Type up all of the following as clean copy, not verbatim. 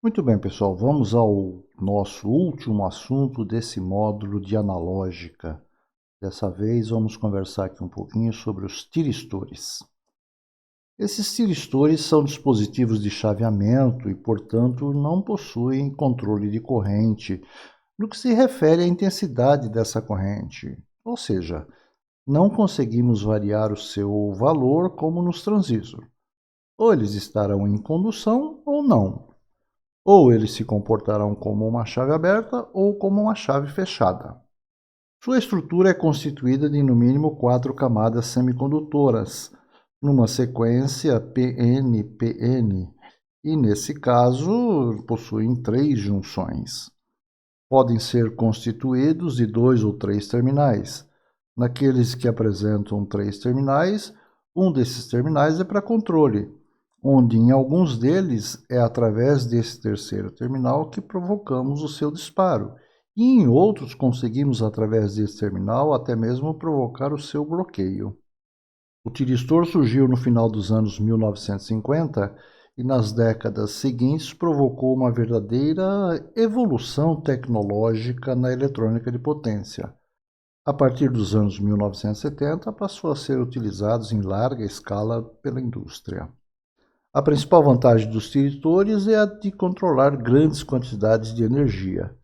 Muito bem, pessoal, vamos ao nosso último assunto desse módulo de analógica. Dessa vez vamos conversar aqui um pouquinho sobre os tiristores. Esses tiristores são dispositivos de chaveamento e, portanto, não possuem controle de corrente no que se refere à intensidade dessa corrente, ou seja, não conseguimos variar o seu valor como nos transistores. Ou eles estarão em condução ou não. Ou eles se comportarão como uma chave aberta ou como uma chave fechada. Sua estrutura é constituída de no mínimo 4 camadas semicondutoras, numa sequência PN-PN, e nesse caso possuem 3 junções. Podem ser constituídos de 2 ou 3 terminais. Naqueles que apresentam 3 terminais, um desses terminais é para controle, onde em alguns deles é através desse terceiro terminal que provocamos o seu disparo, e em outros conseguimos através desse terminal até mesmo provocar o seu bloqueio. O tiristor surgiu no final dos anos 1950 e nas décadas seguintes provocou uma verdadeira evolução tecnológica na eletrônica de potência. A partir dos anos 1970 passou a ser utilizado em larga escala pela indústria. A principal vantagem dos tiristores é a de controlar grandes quantidades de energia.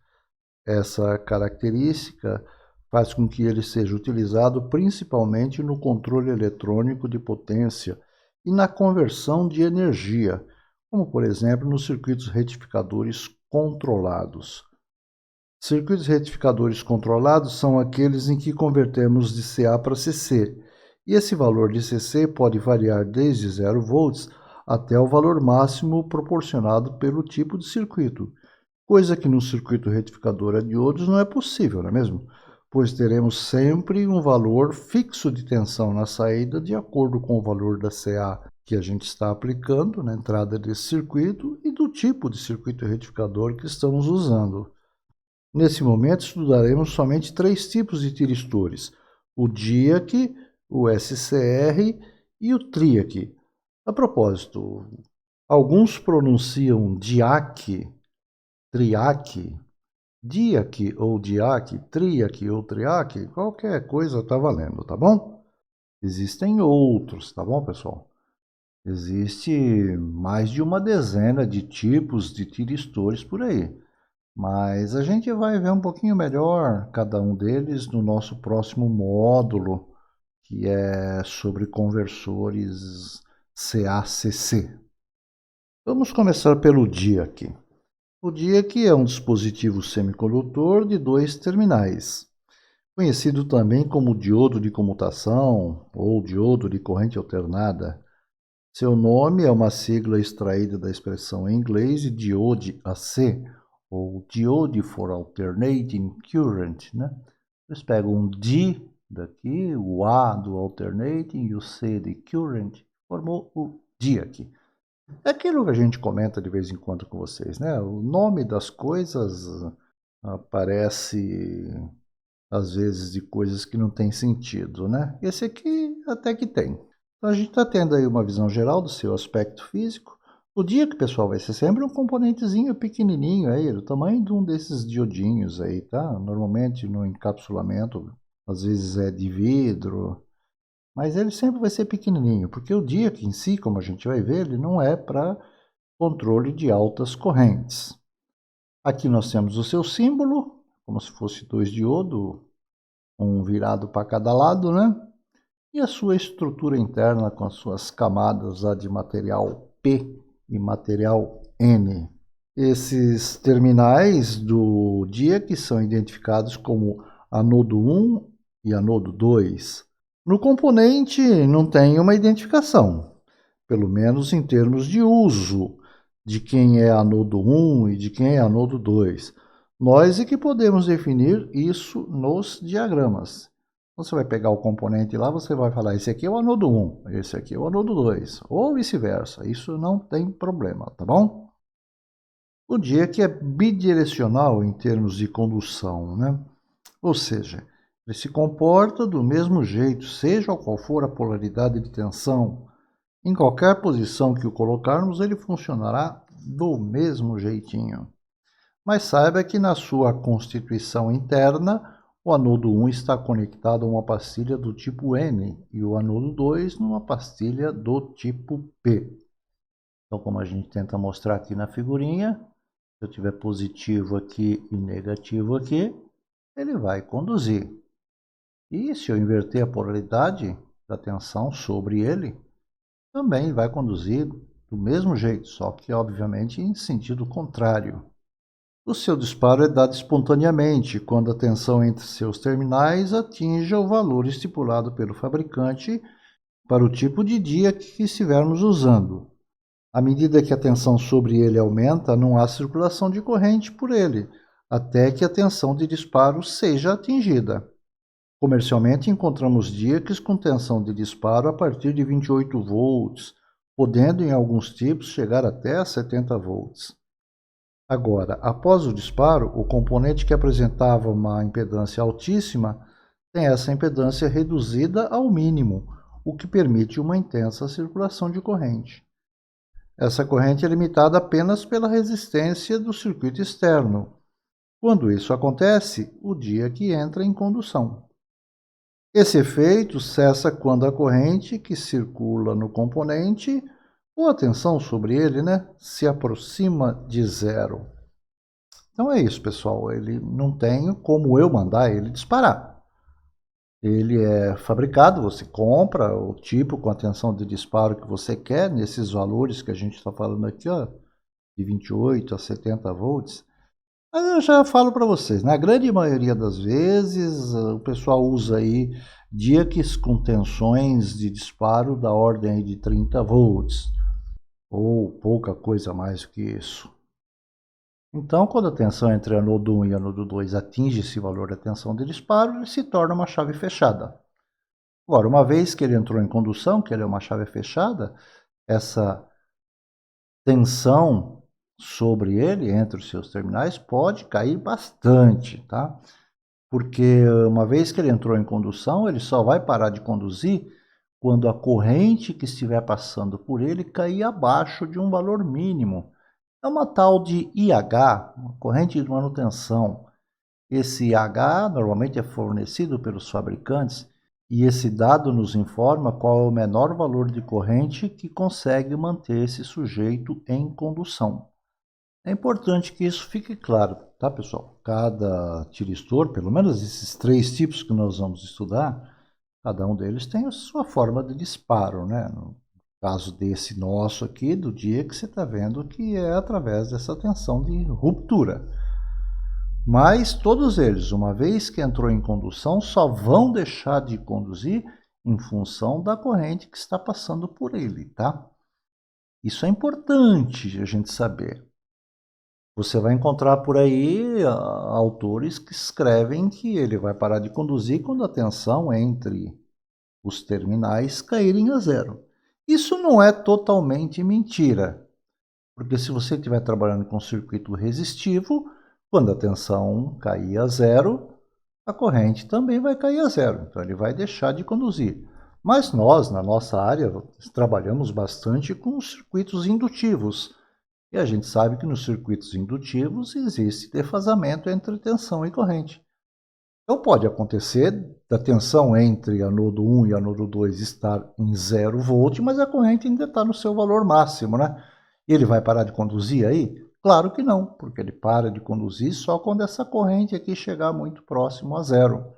Essa característica faz com que ele seja utilizado principalmente no controle eletrônico de potência e na conversão de energia, como por exemplo nos circuitos retificadores controlados. Circuitos retificadores controlados são aqueles em que convertemos de CA para CC, e esse valor de CC pode variar desde 0 volts até o valor máximo proporcionado pelo tipo de circuito, coisa que no circuito retificador a diodos não é possível, não é mesmo? Pois teremos sempre um valor fixo de tensão na saída de acordo com o valor da CA que a gente está aplicando na entrada desse circuito e do tipo de circuito retificador que estamos usando. Nesse momento estudaremos somente 3 tipos de tiristores: o DIAC, o SCR e o TRIAC. A propósito, alguns pronunciam DIAC, TRIAC, DIAC ou DIAC, TRIAC ou TRIAC, qualquer coisa está valendo, tá bom? Existem outros, tá bom, pessoal? Existe mais de uma dezena de tipos de tiristores por aí, mas a gente vai ver um pouquinho melhor cada um deles no nosso próximo módulo, que é sobre conversores CACC. Vamos começar pelo DIAC. O DIAC é um dispositivo semicondutor de 2 terminais, conhecido também como diodo de comutação ou diodo de corrente alternada. Seu nome é uma sigla extraída da expressão em inglês diode AC, ou Diode for Alternating Current, né? Eles pegam um D daqui, o A do Alternating e o C de Current, formou o DIAC. É aquilo que a gente comenta de vez em quando com vocês, né? O nome das coisas aparece às vezes de coisas que não tem sentido, né? Esse aqui até que tem. Então a gente está tendo aí uma visão geral do seu aspecto físico. O DIAC, pessoal, vai ser sempre um componentezinho pequenininho aí, do tamanho de um desses diodinhos aí, tá? Normalmente no encapsulamento, às vezes é de vidro, mas ele sempre vai ser pequenininho, porque o DIAC em si, como a gente vai ver, ele não é para controle de altas correntes. Aqui nós temos o seu símbolo, como se fosse 2 diodos, um virado para cada lado, né? E a sua estrutura interna com as suas camadas de material P e material N. Esses terminais do DIAC são identificados como anodo 1 e anodo 2. No componente não tem uma identificação, pelo menos em termos de uso, de quem é anodo 1 e de quem é anodo 2. Nós é que podemos definir isso nos diagramas. Você vai pegar o componente lá, você vai falar, esse aqui é o anodo 1, esse aqui é o anodo 2, ou vice-versa. Isso não tem problema, tá bom? O DIAC é bidirecional em termos de condução, né? Ou seja, ele se comporta do mesmo jeito, seja qual for a polaridade de tensão. Em qualquer posição que o colocarmos, ele funcionará do mesmo jeitinho. Mas saiba que na sua constituição interna, o anodo 1 está conectado a uma pastilha do tipo N e o anodo 2 numa pastilha do tipo P. Então, como a gente tenta mostrar aqui na figurinha, se eu tiver positivo aqui e negativo aqui, ele vai conduzir. E se eu inverter a polaridade da tensão sobre ele, também vai conduzir do mesmo jeito, só que obviamente em sentido contrário. O seu disparo é dado espontaneamente quando a tensão entre seus terminais atinja o valor estipulado pelo fabricante para o tipo de dia que estivermos usando. À medida que a tensão sobre ele aumenta, não há circulação de corrente por ele, até que a tensão de disparo seja atingida. Comercialmente, encontramos dias com tensão de disparo a partir de 28 volts, podendo em alguns tipos chegar até 70 volts. Agora, após o disparo, o componente que apresentava uma impedância altíssima tem essa impedância reduzida ao mínimo, o que permite uma intensa circulação de corrente. Essa corrente é limitada apenas pela resistência do circuito externo. Quando isso acontece, o dia que entra em condução. Esse efeito cessa quando a corrente que circula no componente, ou a tensão sobre ele, se aproxima de zero. Então é isso, pessoal. Ele não tem como eu mandar ele disparar. Ele é fabricado, você compra o tipo com a tensão de disparo que você quer, nesses valores que a gente está falando aqui, ó, de 28 a 70 volts. Mas eu já falo para vocês, na grande maioria das vezes, o pessoal usa aí dieques com tensões de disparo da ordem de 30 volts, ou pouca coisa mais do que isso. Então, quando a tensão entre anodo 1 e anodo 2 atinge esse valor da tensão de disparo, ele se torna uma chave fechada. Agora, uma vez que ele entrou em condução, que ele é uma chave fechada, essa tensão sobre ele, entre os seus terminais, pode cair bastante, tá? Porque uma vez que ele entrou em condução, ele só vai parar de conduzir quando a corrente que estiver passando por ele cair abaixo de um valor mínimo. É uma tal de IH, uma corrente de manutenção. Esse IH normalmente é fornecido pelos fabricantes e esse dado nos informa qual é o menor valor de corrente que consegue manter esse sujeito em condução. É importante que isso fique claro, tá, pessoal? Cada tiristor, pelo menos esses 3 tipos que nós vamos estudar, cada um deles tem a sua forma de disparo, No caso desse nosso aqui, do dia que você está vendo que é através dessa tensão de ruptura. Mas todos eles, uma vez que entrou em condução, só vão deixar de conduzir em função da corrente que está passando por ele, tá? Isso é importante a gente saber. Você vai encontrar por aí autores que escrevem que ele vai parar de conduzir quando a tensão entre os terminais caírem a zero. Isso não é totalmente mentira, porque se você estiver trabalhando com circuito resistivo, quando a tensão cair a zero, a corrente também vai cair a zero, então ele vai deixar de conduzir. Mas nós, na nossa área, trabalhamos bastante com circuitos indutivos. E a gente sabe que nos circuitos indutivos existe defasamento entre tensão e corrente. Então pode acontecer da tensão entre anodo 1 e anodo 2 estar em 0 volt, mas a corrente ainda está no seu valor máximo, E ele vai parar de conduzir aí? Claro que não, porque ele para de conduzir só quando essa corrente aqui chegar muito próximo a zero.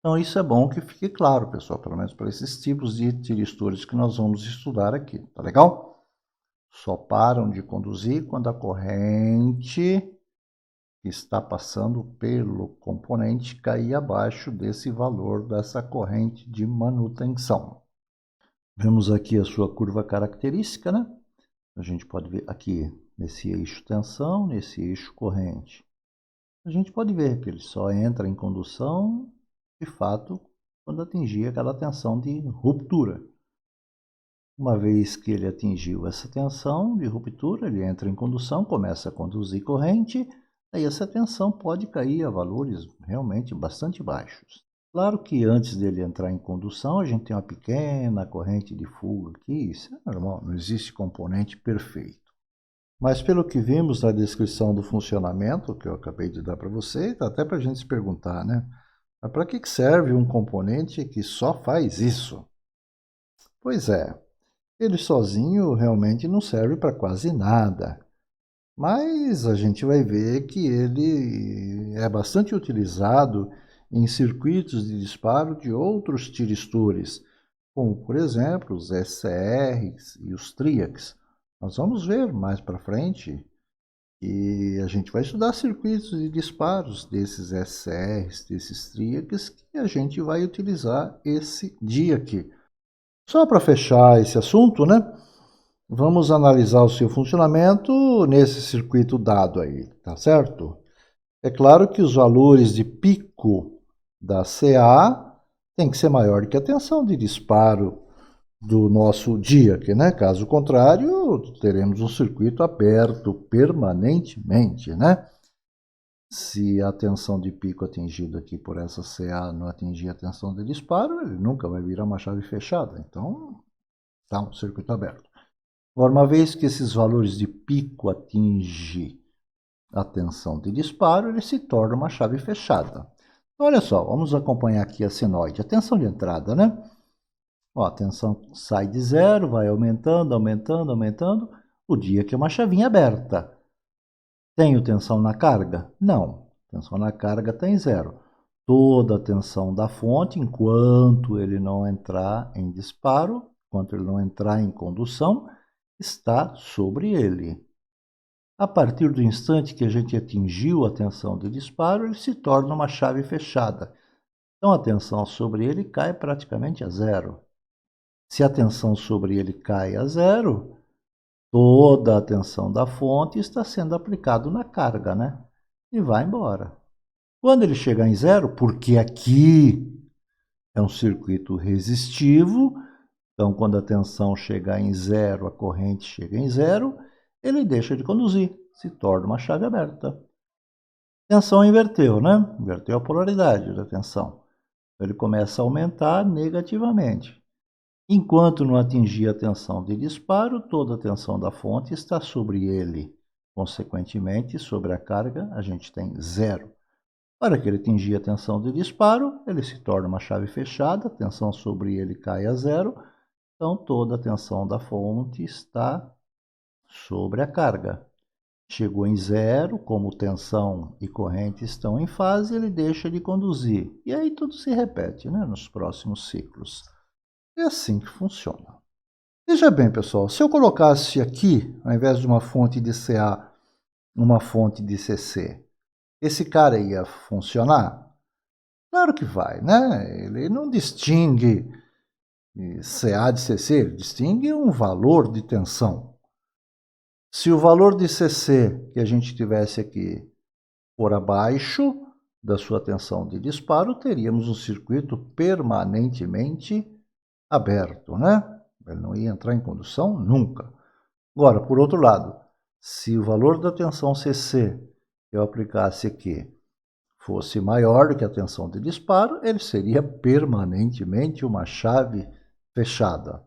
Então isso é bom que fique claro, pessoal, pelo menos para esses tipos de tiristores que nós vamos estudar aqui, tá legal? Só param de conduzir quando a corrente que está passando pelo componente cair abaixo desse valor dessa corrente de manutenção. Vemos aqui a sua curva característica, A gente pode ver aqui nesse eixo tensão, nesse eixo corrente. A gente pode ver que ele só entra em condução, de fato, quando atingir aquela tensão de ruptura. Uma vez que ele atingiu essa tensão de ruptura, ele entra em condução, começa a conduzir corrente, aí essa tensão pode cair a valores realmente bastante baixos. Claro que antes dele entrar em condução, a gente tem uma pequena corrente de fuga aqui, isso é normal, não existe componente perfeito. Mas pelo que vimos na descrição do funcionamento, que eu acabei de dar para você, dá até para a gente se perguntar, né? Mas para que serve um componente que só faz isso? Pois é, ele sozinho realmente não serve para quase nada. Mas a gente vai ver que ele é bastante utilizado em circuitos de disparo de outros tiristores, como por exemplo os SCRs e os TRIACs. Nós vamos ver mais para frente e a gente vai estudar circuitos de disparos desses SCRs, desses TRIACs, que a gente vai utilizar esse dia aqui. Só para fechar esse assunto, né? Vamos analisar o seu funcionamento nesse circuito dado aí, tá certo? É claro que os valores de pico da CA tem que ser maior que a tensão de disparo do nosso DIAC, né? Caso contrário, teremos um circuito aberto permanentemente, né? Se a tensão de pico atingida aqui por essa CA não atingir a tensão de disparo, ele nunca vai virar uma chave fechada. Então, está um circuito aberto. Agora, uma vez que esses valores de pico atingem a tensão de disparo, ele se torna uma chave fechada. Então, olha só, vamos acompanhar aqui a senoide, a tensão de entrada, né? Ó, a tensão sai de zero, vai aumentando, aumentando, aumentando. O dia que é uma chavinha aberta. Tenho tensão na carga? Não. Tensão na carga está em zero. Toda a tensão da fonte, enquanto ele não entrar em disparo, enquanto ele não entrar em condução, está sobre ele. A partir do instante que a gente atingiu a tensão de disparo, ele se torna uma chave fechada. Então a tensão sobre ele cai praticamente a zero. Se a tensão sobre ele cai a zero, toda a tensão da fonte está sendo aplicada na carga, né? E vai embora. Quando ele chegar em zero, porque aqui é um circuito resistivo, então quando a tensão chegar em zero, a corrente chega em zero, ele deixa de conduzir, se torna uma chave aberta. Tensão inverteu, né? Inverteu a polaridade da tensão. Ele começa a aumentar negativamente. Enquanto não atingir a tensão de disparo, toda a tensão da fonte está sobre ele. Consequentemente, sobre a carga, a gente tem zero. Para que ele atingir a tensão de disparo, ele se torna uma chave fechada, a tensão sobre ele cai a zero, então toda a tensão da fonte está sobre a carga. Chegou em zero, como tensão e corrente estão em fase, ele deixa de conduzir. E aí tudo se repete, né, nos próximos ciclos. É assim que funciona. Veja bem, pessoal, se eu colocasse aqui, ao invés de uma fonte de CA, uma fonte de CC, esse cara ia funcionar? Claro que vai, né? Ele não distingue CA de CC, ele distingue um valor de tensão. Se o valor de CC que a gente tivesse aqui for abaixo da sua tensão de disparo, teríamos um circuito permanentemente aberto, né? Ele não ia entrar em condução nunca. Agora, por outro lado, se o valor da tensão CC que eu aplicasse aqui fosse maior do que a tensão de disparo, ele seria permanentemente uma chave fechada.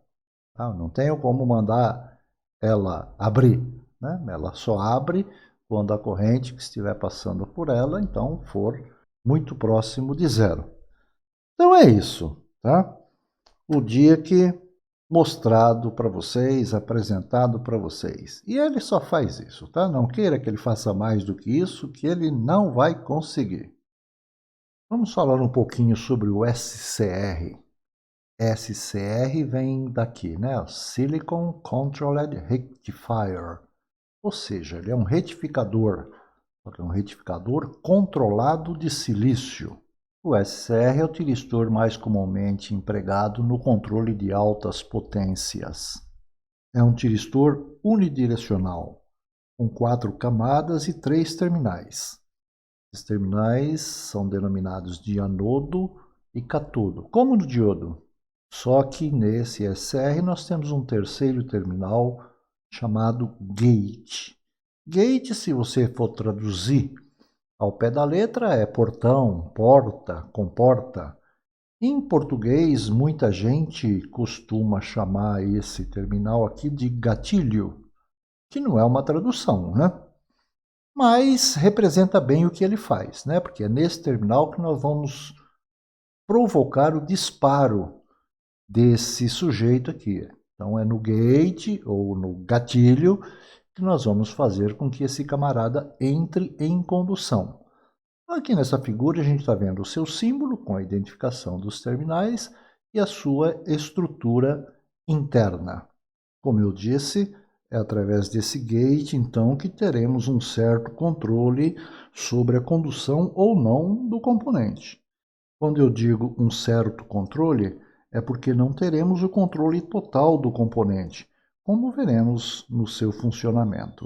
Tá? Não tenho como mandar ela abrir, né? Ela só abre quando a corrente que estiver passando por ela, então, for muito próximo de zero. Então é isso, tá? O dia que mostrado para vocês, apresentado para vocês. E ele só faz isso, tá? Não queira que ele faça mais do que isso, que ele não vai conseguir. Vamos falar um pouquinho sobre o SCR. SCR vem daqui, né? Silicon Controlled Rectifier. Ou seja, ele é um retificador controlado de silício. O SCR é o tiristor mais comumente empregado no controle de altas potências. É um tiristor unidirecional, com 4 camadas e 3 terminais. Os terminais são denominados de anodo e catodo, como no diodo. Só que nesse SCR nós temos um terceiro terminal chamado gate. Gate, se você for traduzir ao pé da letra, é portão, porta, comporta. Em português, muita gente costuma chamar esse terminal aqui de gatilho. que não é uma tradução, né? Mas representa bem o que ele faz, né? Porque é nesse terminal que nós vamos provocar o disparo desse sujeito aqui. Então é no gate ou no gatilho que nós vamos fazer com que esse camarada entre em condução. Aqui nessa figura a gente está vendo o seu símbolo com a identificação dos terminais e a sua estrutura interna. Como eu disse, é através desse gate, então, que teremos um certo controle sobre a condução ou não do componente. Quando eu digo um certo controle, é porque não teremos o controle total do componente, como veremos no seu funcionamento.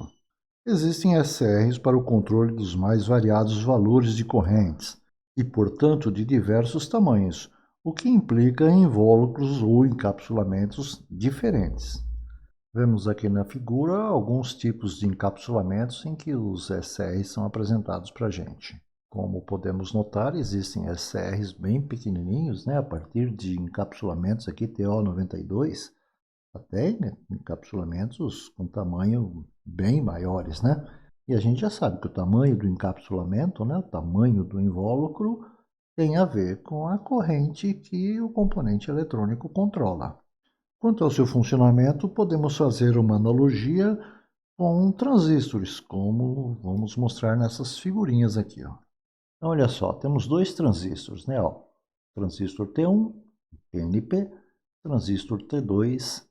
Existem SRs para o controle dos mais variados valores de correntes e, portanto, de diversos tamanhos, o que implica em invólucros ou encapsulamentos diferentes. Vemos aqui na figura alguns tipos de encapsulamentos em que os SRs são apresentados para a gente. Como podemos notar, existem SRs bem pequenininhos, né, a partir de encapsulamentos aqui TO92, até encapsulamentos com tamanho bem maiores, né? E a gente já sabe que o tamanho do encapsulamento, né, o tamanho do invólucro, tem a ver com a corrente que o componente eletrônico controla. Quanto ao seu funcionamento, podemos fazer uma analogia com transistores, como vamos mostrar nessas figurinhas aqui, ó. Então, olha só, temos dois transistores, né? Ó, transistor T1, NP, transistor T2,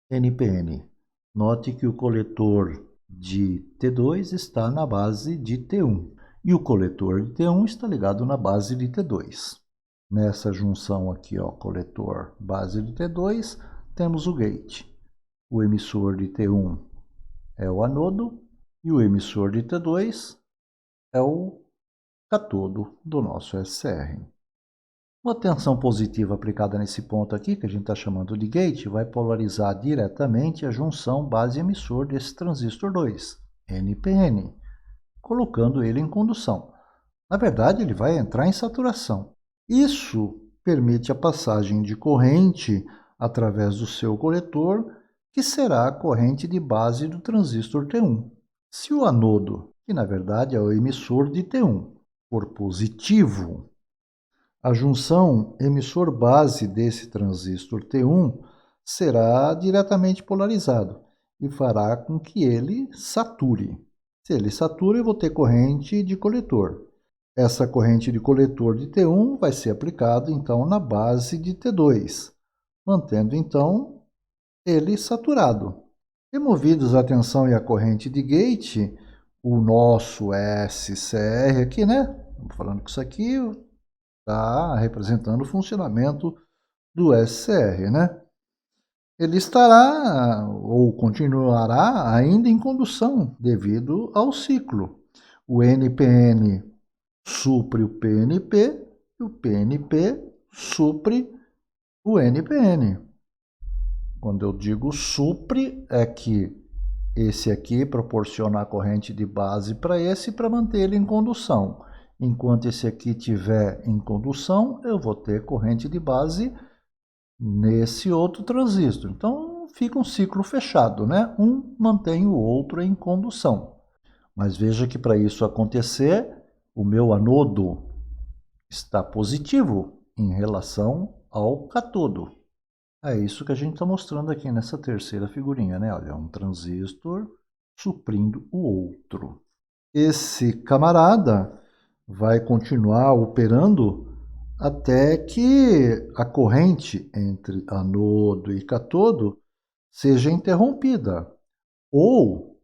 NPN. Note que o coletor de T2 está na base de T1 e o coletor de T1 está ligado na base de T2. Nessa junção aqui, ó, coletor base de T2, temos o gate. O emissor de T1 é o anodo e o emissor de T2 é o catodo do nosso SR. Uma tensão positiva aplicada nesse ponto aqui, que a gente está chamando de gate, vai polarizar diretamente a junção base-emissor desse transistor 2, NPN, colocando ele em condução. Na verdade, ele vai entrar em saturação. Isso permite a passagem de corrente através do seu coletor, que será a corrente de base do transistor T1. Se o anodo, que na verdade é o emissor de T1, for positivo, a junção emissor-base desse transistor T1 será diretamente polarizado e fará com que ele sature. Se ele satura, eu vou ter corrente de coletor. Essa corrente de coletor de T1 vai ser aplicada então na base de T2, mantendo então ele saturado. Removidos a tensão e a corrente de gate, o nosso SCR aqui, né? Estamos falando que isso aqui está representando o funcionamento do SCR, né? Ele estará ou continuará ainda em condução devido ao ciclo. O NPN supre o PNP e o PNP supre o NPN. Quando eu digo supre, é que esse aqui proporciona a corrente de base para esse para manter ele em condução. Enquanto esse aqui estiver em condução, eu vou ter corrente de base nesse outro transistor. Então fica um ciclo fechado, né? Um mantém o outro em condução. Mas veja que para isso acontecer, o meu anodo está positivo em relação ao catodo. É isso que a gente está mostrando aqui nessa terceira figurinha, né? Olha, um transistor suprindo o outro. Esse camarada vai continuar operando até que a corrente entre anodo e catodo seja interrompida. Ou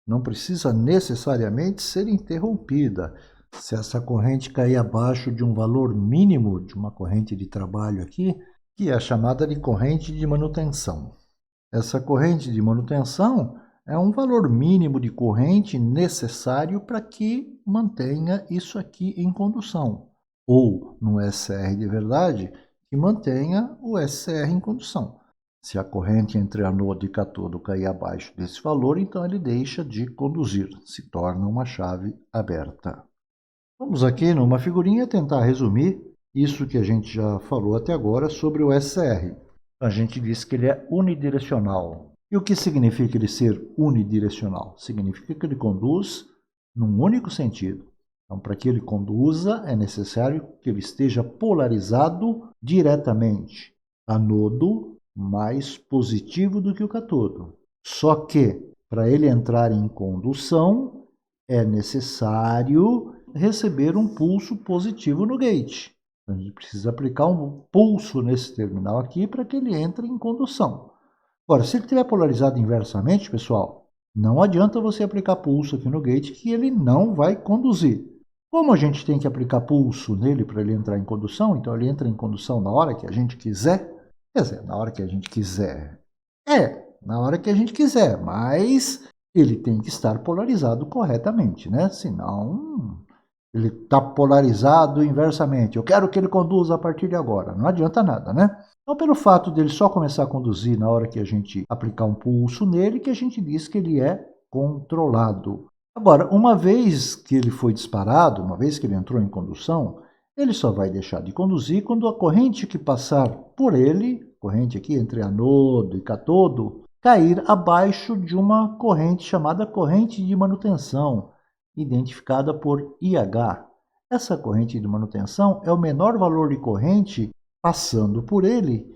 não precisa necessariamente ser interrompida. Se essa corrente cair abaixo de um valor mínimo de uma corrente de trabalho aqui, que é a chamada de corrente de manutenção. Essa corrente de manutenção é um valor mínimo de corrente necessário para que mantenha isso aqui em condução. Ou, no SR de verdade, que mantenha o SR em condução. Se a corrente entre anodo e catodo cair abaixo desse valor, então ele deixa de conduzir, se torna uma chave aberta. Vamos aqui numa figurinha tentar resumir isso que a gente já falou até agora sobre o SR. A gente disse que ele é unidirecional. E o que significa ele ser unidirecional? Significa que ele conduz num único sentido. Então, para que ele conduza, é necessário que ele esteja polarizado diretamente. Anodo mais positivo do que o cátodo. Só que, para ele entrar em condução, é necessário receber um pulso positivo no gate. Então, a gente precisa aplicar um pulso nesse terminal aqui para que ele entre em condução. Agora, se ele estiver polarizado inversamente, pessoal, não adianta você aplicar pulso aqui no gate que ele não vai conduzir. Como a gente tem que aplicar pulso nele para ele entrar em condução, então ele entra em condução na hora que a gente quiser. Quer dizer, na hora que a gente quiser. Na hora que a gente quiser, mas ele tem que estar polarizado corretamente, né? Senão, ele está polarizado inversamente. Eu quero que ele conduza a partir de agora. Não adianta nada, né? Então, pelo fato dele só começar a conduzir na hora que a gente aplicar um pulso nele, que a gente diz que ele é controlado. Agora, uma vez que ele foi disparado, uma vez que ele entrou em condução, ele só vai deixar de conduzir quando a corrente que passar por ele, corrente aqui entre anodo e cátodo, cair abaixo de uma corrente chamada corrente de manutenção, identificada por IH. Essa corrente de manutenção é o menor valor de corrente passando por ele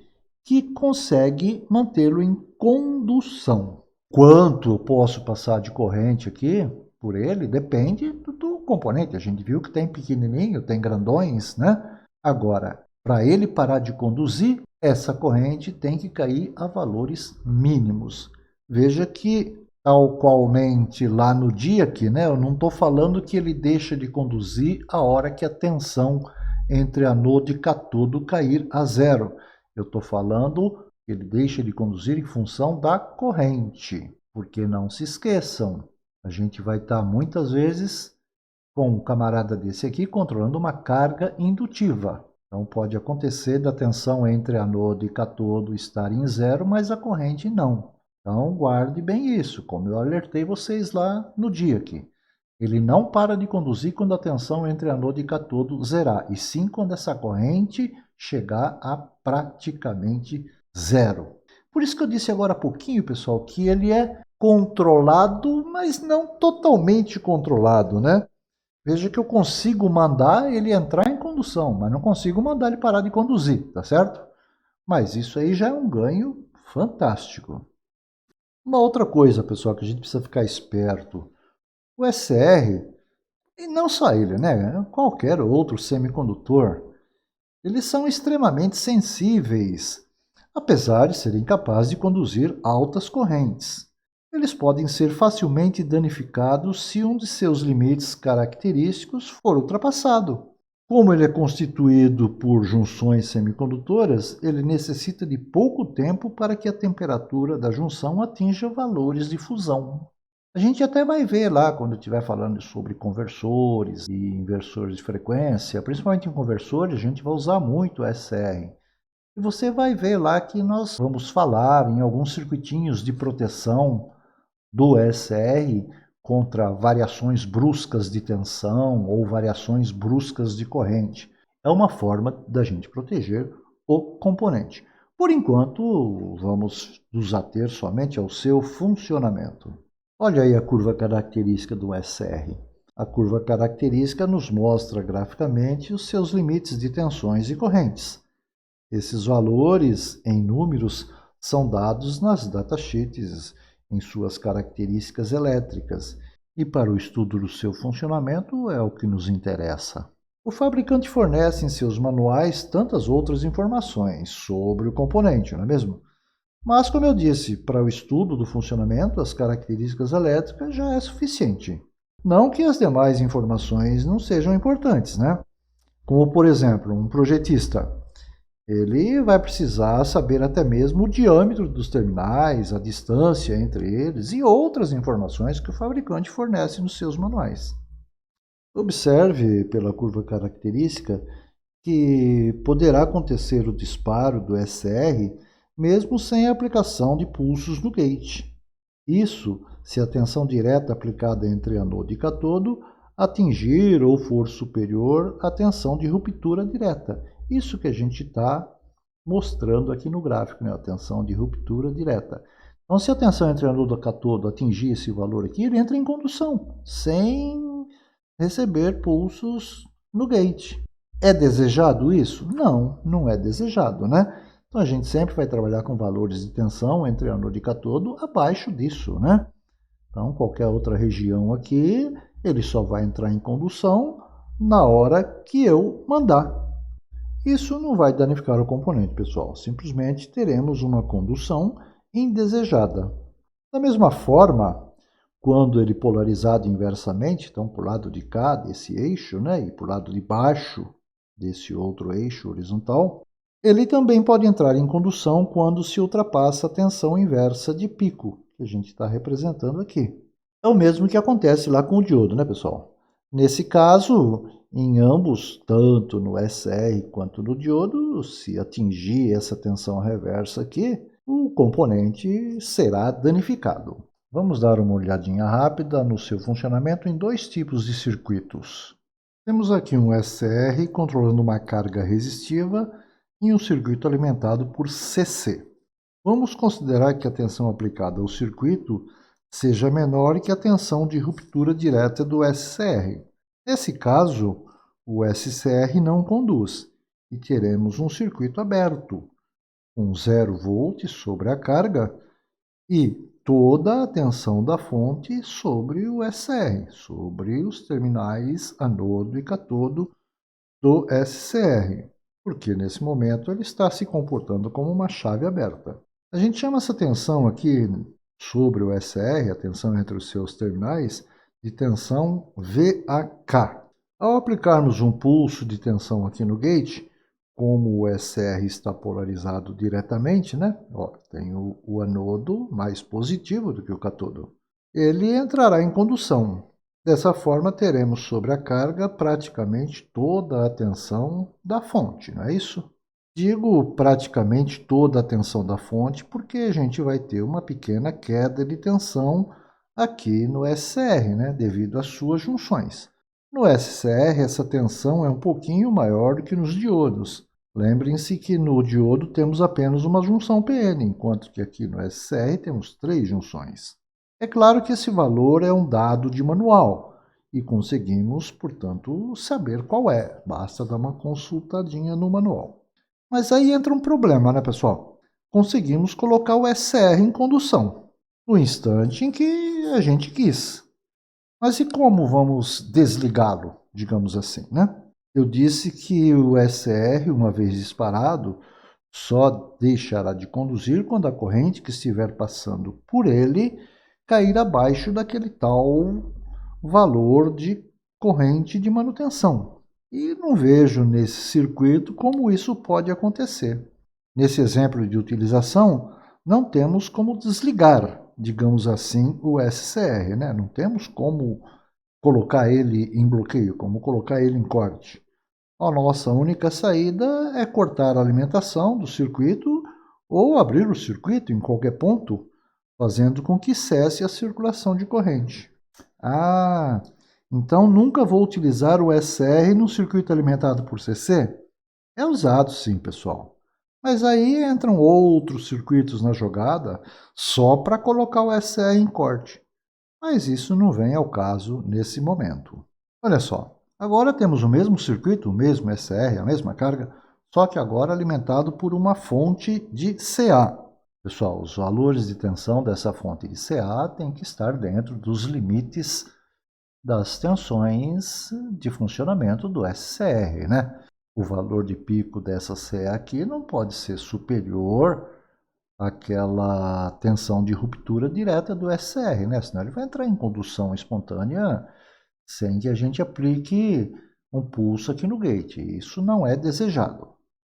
que consegue mantê-lo em condução. Quanto eu posso passar de corrente aqui por ele depende do componente. A gente viu que tem pequenininho, tem grandões, né? Agora, para ele parar de conduzir, essa corrente tem que cair a valores mínimos. Veja que, tal qualmente lá no dia aqui, né? Eu não estou falando que ele deixa de conduzir a hora que a tensão entre anodo e cátodo cair a zero. Eu estou falando que ele deixa de conduzir em função da corrente. Porque não se esqueçam, a gente vai estar muitas vezes com um camarada desse aqui controlando uma carga indutiva. Então pode acontecer da tensão entre anodo e cátodo estar em zero, mas a corrente não. Então guarde bem isso, como eu alertei vocês lá no dia aqui. Ele não para de conduzir quando a tensão entre anodo e cátodo zerar, e sim quando essa corrente chegar a praticamente zero. Por isso que eu disse agora há pouquinho, pessoal, que ele é controlado, mas não totalmente controlado, né? Veja que eu consigo mandar ele entrar em condução, mas não consigo mandar ele parar de conduzir, tá certo? Mas isso aí já é um ganho fantástico. Uma outra coisa, pessoal, que a gente precisa ficar esperto. O SR, e não só ele, né? Qualquer outro semicondutor, eles são extremamente sensíveis, apesar de serem capazes de conduzir altas correntes. Eles podem ser facilmente danificados se um de seus limites característicos for ultrapassado. Como ele é constituído por junções semicondutoras, ele necessita de pouco tempo para que a temperatura da junção atinja valores de fusão. A gente até vai ver lá quando estiver falando sobre conversores e inversores de frequência, principalmente em conversores, a gente vai usar muito o SR. E você vai ver lá que nós vamos falar em alguns circuitinhos de proteção do SR contra variações bruscas de tensão ou variações bruscas de corrente. É uma forma da gente proteger o componente. Por enquanto, vamos nos ater somente ao seu funcionamento. Olha aí a curva característica do SR. A curva característica nos mostra graficamente os seus limites de tensões e correntes. Esses valores em números são dados nas datasheets em suas características elétricas, e para o estudo do seu funcionamento é o que nos interessa. O fabricante fornece em seus manuais tantas outras informações sobre o componente, não é mesmo? Mas, como eu disse, para o estudo do funcionamento, as características elétricas já é suficiente. Não que as demais informações não sejam importantes, né? Como, por exemplo, um projetista. Ele vai precisar saber até mesmo o diâmetro dos terminais, a distância entre eles e outras informações que o fabricante fornece nos seus manuais. Observe pela curva característica que poderá acontecer o disparo do SR mesmo sem a aplicação de pulsos no gate. Isso se a tensão direta aplicada entre anodo e cátodo atingir ou for superior à tensão de ruptura direta. Isso que a gente está mostrando aqui no gráfico, né? A tensão de ruptura direta. Então, se a tensão entre anodo e cátodo atingir esse valor aqui, ele entra em condução, sem receber pulsos no gate. É desejado isso? Não, não é desejado, né? Então, a gente sempre vai trabalhar com valores de tensão entre anodo e cátodo abaixo disso, né? Então, qualquer outra região aqui, ele só vai entrar em condução na hora que eu mandar. Isso não vai danificar o componente, pessoal. Simplesmente teremos uma condução indesejada. Da mesma forma, quando ele polarizado inversamente, então para o lado de cá desse eixo, né, e para o lado de baixo desse outro eixo horizontal, ele também pode entrar em condução quando se ultrapassa a tensão inversa de pico, que a gente está representando aqui. É o mesmo que acontece lá com o diodo, né, pessoal? Nesse caso, em ambos, tanto no SR quanto no diodo, se atingir essa tensão reversa aqui, o componente será danificado. Vamos dar uma olhadinha rápida no seu funcionamento em dois tipos de circuitos. Temos aqui um SR controlando uma carga resistiva em um circuito alimentado por CC. Vamos considerar que a tensão aplicada ao circuito seja menor que a tensão de ruptura direta do SCR. Nesse caso, o SCR não conduz e teremos um circuito aberto, com 0 V sobre a carga e toda a tensão da fonte sobre o SCR, sobre os terminais anodo e cátodo do SCR, porque nesse momento ele está se comportando como uma chave aberta. A gente chama essa tensão aqui sobre o SR, a tensão entre os seus terminais, de tensão VAK. Ao aplicarmos um pulso de tensão aqui no gate, como o SR está polarizado diretamente, né? Ó, tem o anodo mais positivo do que o cátodo. Ele entrará em condução. Dessa forma, teremos sobre a carga praticamente toda a tensão da fonte, não é isso? Digo praticamente toda a tensão da fonte porque a gente vai ter uma pequena queda de tensão aqui no SCR, né, devido às suas junções. No SCR, essa tensão é um pouquinho maior do que nos diodos. Lembrem-se que no diodo temos apenas uma junção PN, enquanto que aqui no SCR temos 3 junções. É claro que esse valor é um dado de manual e conseguimos, portanto, saber qual é. Basta dar uma consultadinha no manual. Mas aí entra um problema, né, pessoal? Conseguimos colocar o SCR em condução no instante em que a gente quis. Mas e como vamos desligá-lo, digamos assim, né? Eu disse que o SCR, uma vez disparado, só deixará de conduzir quando a corrente que estiver passando por ele cair abaixo daquele tal valor de corrente de manutenção. E não vejo nesse circuito como isso pode acontecer. Nesse exemplo de utilização, não temos como desligar, digamos assim, o SCR, né? Não temos como colocar ele em bloqueio, como colocar ele em corte. A nossa única saída é cortar a alimentação do circuito ou abrir o circuito em qualquer ponto, fazendo com que cesse a circulação de corrente. Então nunca vou utilizar o SR no circuito alimentado por CC? É usado sim, pessoal. Mas aí entram outros circuitos na jogada só para colocar o SR em corte. Mas isso não vem ao caso nesse momento. Olha só, agora temos o mesmo circuito, o mesmo SR, a mesma carga, só que agora alimentado por uma fonte de CA. Pessoal, os valores de tensão dessa fonte de CA têm que estar dentro dos limites das tensões de funcionamento do SCR, né? O valor de pico dessa CA aqui não pode ser superior àquela tensão de ruptura direta do SCR, né? Senão ele vai entrar em condução espontânea sem que a gente aplique um pulso aqui no gate. Isso não é desejado.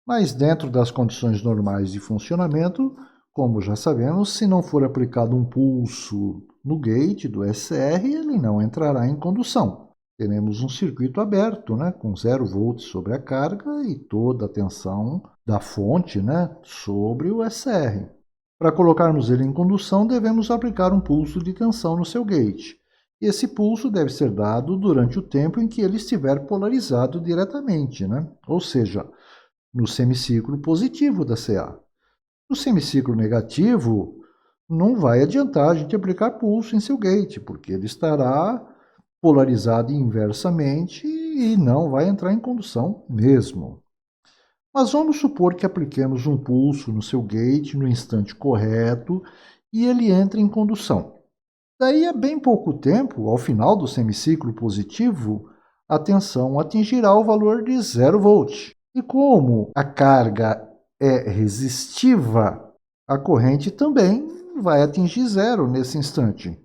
Mas dentro das condições normais de funcionamento, como já sabemos, se não for aplicado um pulso no gate do SCR, ele não entrará em condução. Teremos um circuito aberto, né, com 0 V sobre a carga e toda a tensão da fonte, né, sobre o SCR. Para colocarmos ele em condução, devemos aplicar um pulso de tensão no seu gate. Esse pulso deve ser dado durante o tempo em que ele estiver polarizado diretamente, né? Ou seja, no semiciclo positivo da CA. No semiciclo negativo, não vai adiantar a gente aplicar pulso em seu gate, porque ele estará polarizado inversamente e não vai entrar em condução mesmo. Mas vamos supor que apliquemos um pulso no seu gate no instante correto e ele entra em condução. Daí a bem pouco tempo, ao final do semiciclo positivo, a tensão atingirá o valor de 0 volt. E como a carga é resistiva, a corrente também vai atingir zero nesse instante.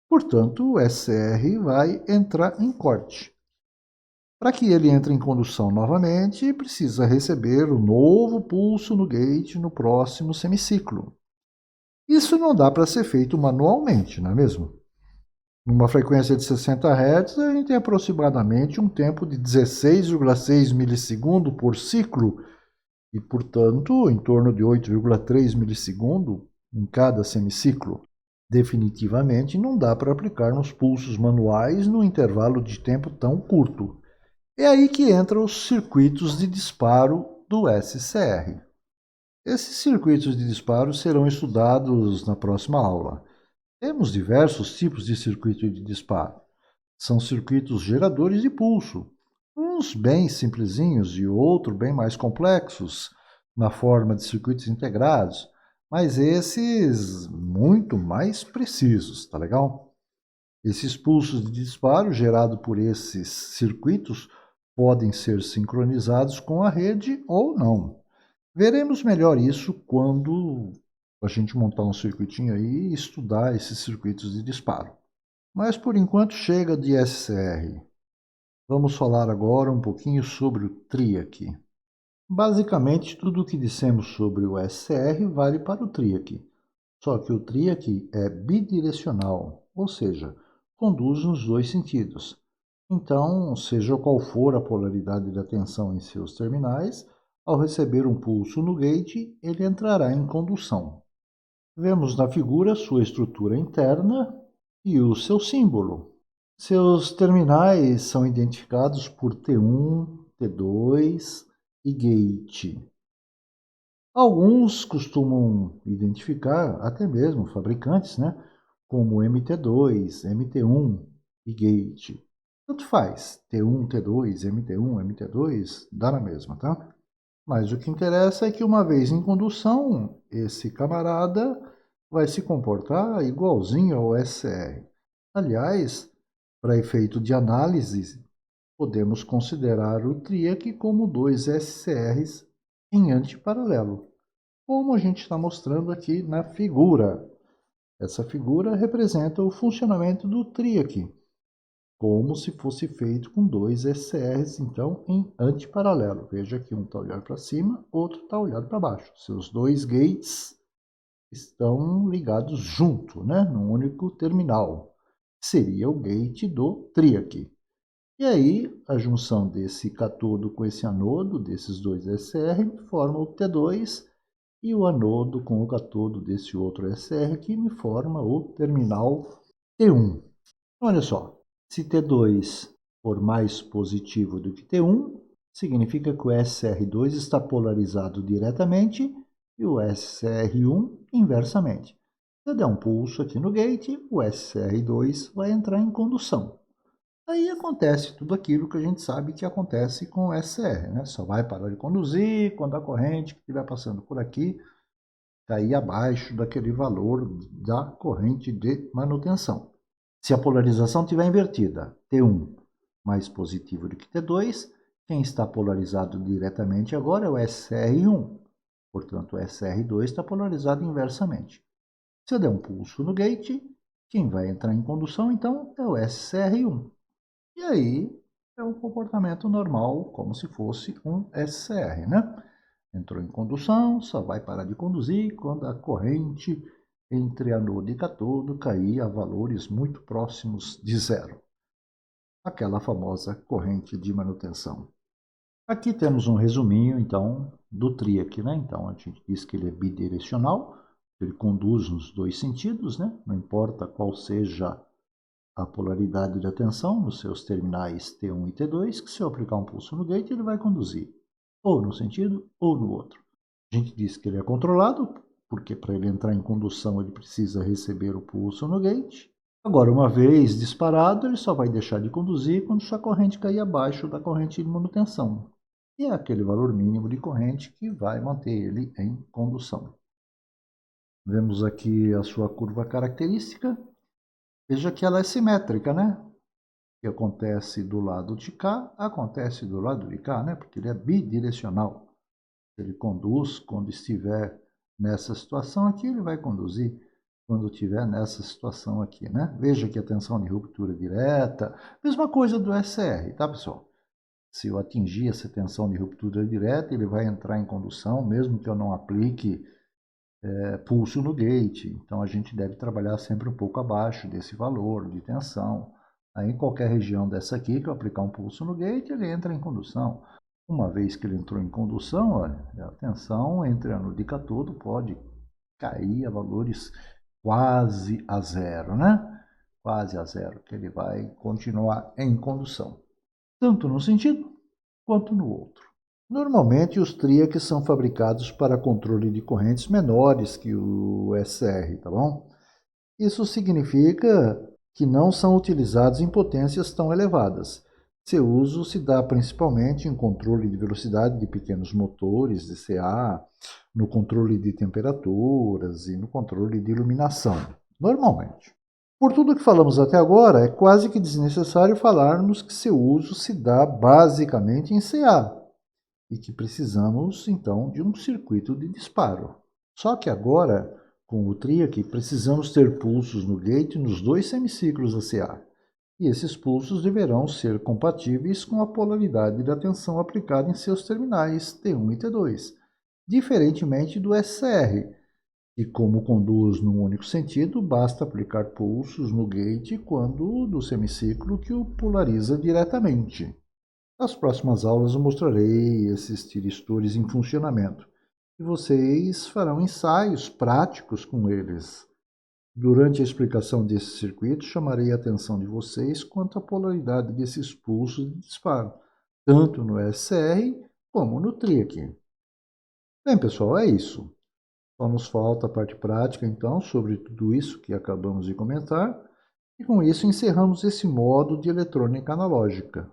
Portanto, o SR vai entrar em corte. Para que ele entre em condução novamente, precisa receber um novo pulso no gate no próximo semiciclo. Isso não dá para ser feito manualmente, não é mesmo? Numa frequência de 60 Hz, a gente tem aproximadamente um tempo de 16,6 milissegundos por ciclo e, portanto, em torno de 8,3 milissegundos em cada semiciclo. Definitivamente não dá para aplicar nos pulsos manuais num intervalo de tempo tão curto. É aí que entram os circuitos de disparo do SCR. Esses circuitos de disparo serão estudados na próxima aula. Temos diversos tipos de circuito de disparo. São circuitos geradores de pulso, uns bem simplesinhos e outros bem mais complexos, na forma de circuitos integrados, mas esses muito mais precisos, tá legal? Esses pulsos de disparo gerados por esses circuitos podem ser sincronizados com a rede ou não. Veremos melhor isso quando a gente montar um circuitinho aí e estudar esses circuitos de disparo. Mas por enquanto chega de SCR. Vamos falar agora um pouquinho sobre o TRIAC. Basicamente, tudo o que dissemos sobre o SCR vale para o TRIAC. Só que o TRIAC é bidirecional, ou seja, conduz nos dois sentidos. Então, seja qual for a polaridade da tensão em seus terminais, ao receber um pulso no gate, ele entrará em condução. Vemos na figura sua estrutura interna e o seu símbolo. Seus terminais são identificados por T1, T2 e gate. Alguns costumam identificar, até mesmo fabricantes, como MT2, MT1 e gate. Tanto faz, T1, T2, MT1, MT2, dá na mesma, tá? Mas o que interessa é que uma vez em condução, esse camarada vai se comportar igualzinho ao SR. Aliás, para efeito de análise, podemos considerar o TRIAC como dois SCRs em antiparalelo, como a gente está mostrando aqui na figura. Essa figura representa o funcionamento do TRIAC, como se fosse feito com dois SCRs, então, em antiparalelo. Veja que um está olhando para cima, outro está olhando para baixo. Seus dois gates estão ligados junto, num único terminal. Seria o gate do TRIAC. E aí, a junção desse catodo com esse anodo, desses dois SCR, forma o T2, e o anodo com o catodo desse outro SCR aqui me forma o terminal T1. Olha só, se T2 for mais positivo do que T1, significa que o SCR2 está polarizado diretamente e o SCR1 inversamente. Se eu der um pulso aqui no gate, o SCR2 vai entrar em condução. Aí acontece tudo aquilo que a gente sabe que acontece com o SCR, Só vai parar de conduzir quando a corrente que estiver passando por aqui cair abaixo daquele valor da corrente de manutenção. Se a polarização estiver invertida, T1 mais positivo do que T2, quem está polarizado diretamente agora é o SCR1. Portanto, o SCR2 está polarizado inversamente. Se eu der um pulso no gate, quem vai entrar em condução, então, é o SCR1. E aí, é um comportamento normal, como se fosse um SCR, Entrou em condução, só vai parar de conduzir quando a corrente entre anodo e catodo cair a valores muito próximos de zero. Aquela famosa corrente de manutenção. Aqui temos um resuminho, então, do TRIAC, Então, a gente diz que ele é bidirecional, ele conduz nos dois sentidos, Não importa qual seja a polaridade da tensão nos seus terminais T1 e T2, que se eu aplicar um pulso no gate, ele vai conduzir ou no sentido ou no outro. A gente diz que ele é controlado porque para ele entrar em condução ele precisa receber o pulso no gate. Agora, uma vez disparado, ele só vai deixar de conduzir quando sua corrente cair abaixo da corrente de manutenção. E é aquele valor mínimo de corrente que vai manter ele em condução. Vemos aqui a sua curva característica. Veja que ela é simétrica, né? O que acontece do lado de cá, acontece do lado de cá, né? Porque ele é bidirecional. Ele conduz quando estiver nessa situação aqui, ele vai conduzir quando estiver nessa situação aqui, né? Veja que a tensão de ruptura direta, mesma coisa do SR, tá, pessoal? Se eu atingir essa tensão de ruptura direta, ele vai entrar em condução, mesmo que eu não aplique pulso no gate. Então, a gente deve trabalhar sempre um pouco abaixo desse valor de tensão. Aí, em qualquer região dessa aqui, que eu aplicar um pulso no gate, ele entra em condução. Uma vez que ele entrou em condução, olha, a tensão entre ano de catodo pode cair a valores quase a zero, né? Quase a zero, que ele vai continuar em condução, tanto num sentido quanto no outro. Normalmente os TRIACs são fabricados para controle de correntes menores que o SR, tá bom? Isso significa que não são utilizados em potências tão elevadas. Seu uso se dá principalmente em controle de velocidade de pequenos motores de CA, no controle de temperaturas e no controle de iluminação, normalmente. Por tudo que falamos até agora, é quase que desnecessário falarmos que seu uso se dá basicamente em CA e que precisamos, então, de um circuito de disparo. Só que agora, com o TRIAC, precisamos ter pulsos no gate nos dois semiciclos ACA. E esses pulsos deverão ser compatíveis com a polaridade da tensão aplicada em seus terminais T1 e T2, diferentemente do SR, que, como conduz num único sentido, basta aplicar pulsos no gate quando do semiciclo que o polariza diretamente. Nas próximas aulas eu mostrarei esses tiristores em funcionamento e vocês farão ensaios práticos com eles. Durante a explicação desse circuito, chamarei a atenção de vocês quanto à polaridade desses pulsos de disparo, tanto no SR como no TRIAC. Bem, pessoal, é isso. Só nos falta a parte prática, então, sobre tudo isso que acabamos de comentar. E com isso encerramos esse módulo de eletrônica analógica.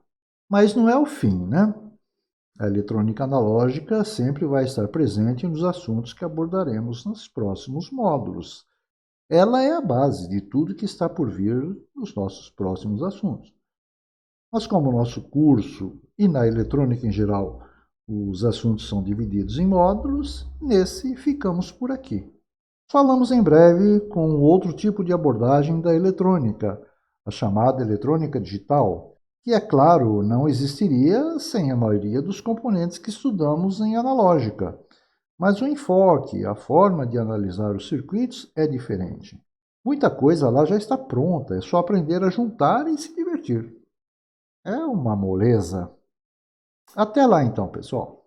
Mas não é o fim, né? A eletrônica analógica sempre vai estar presente nos assuntos que abordaremos nos próximos módulos. Ela é a base de tudo que está por vir nos nossos próximos assuntos. Mas como o nosso curso e na eletrônica em geral, os assuntos são divididos em módulos, nesse ficamos por aqui. Falamos em breve com outro tipo de abordagem da eletrônica, a chamada eletrônica digital, que, é claro, não existiria sem a maioria dos componentes que estudamos em analógica. Mas o enfoque, a forma de analisar os circuitos é diferente. Muita coisa lá já está pronta, é só aprender a juntar e se divertir. É uma moleza. Até lá então, pessoal.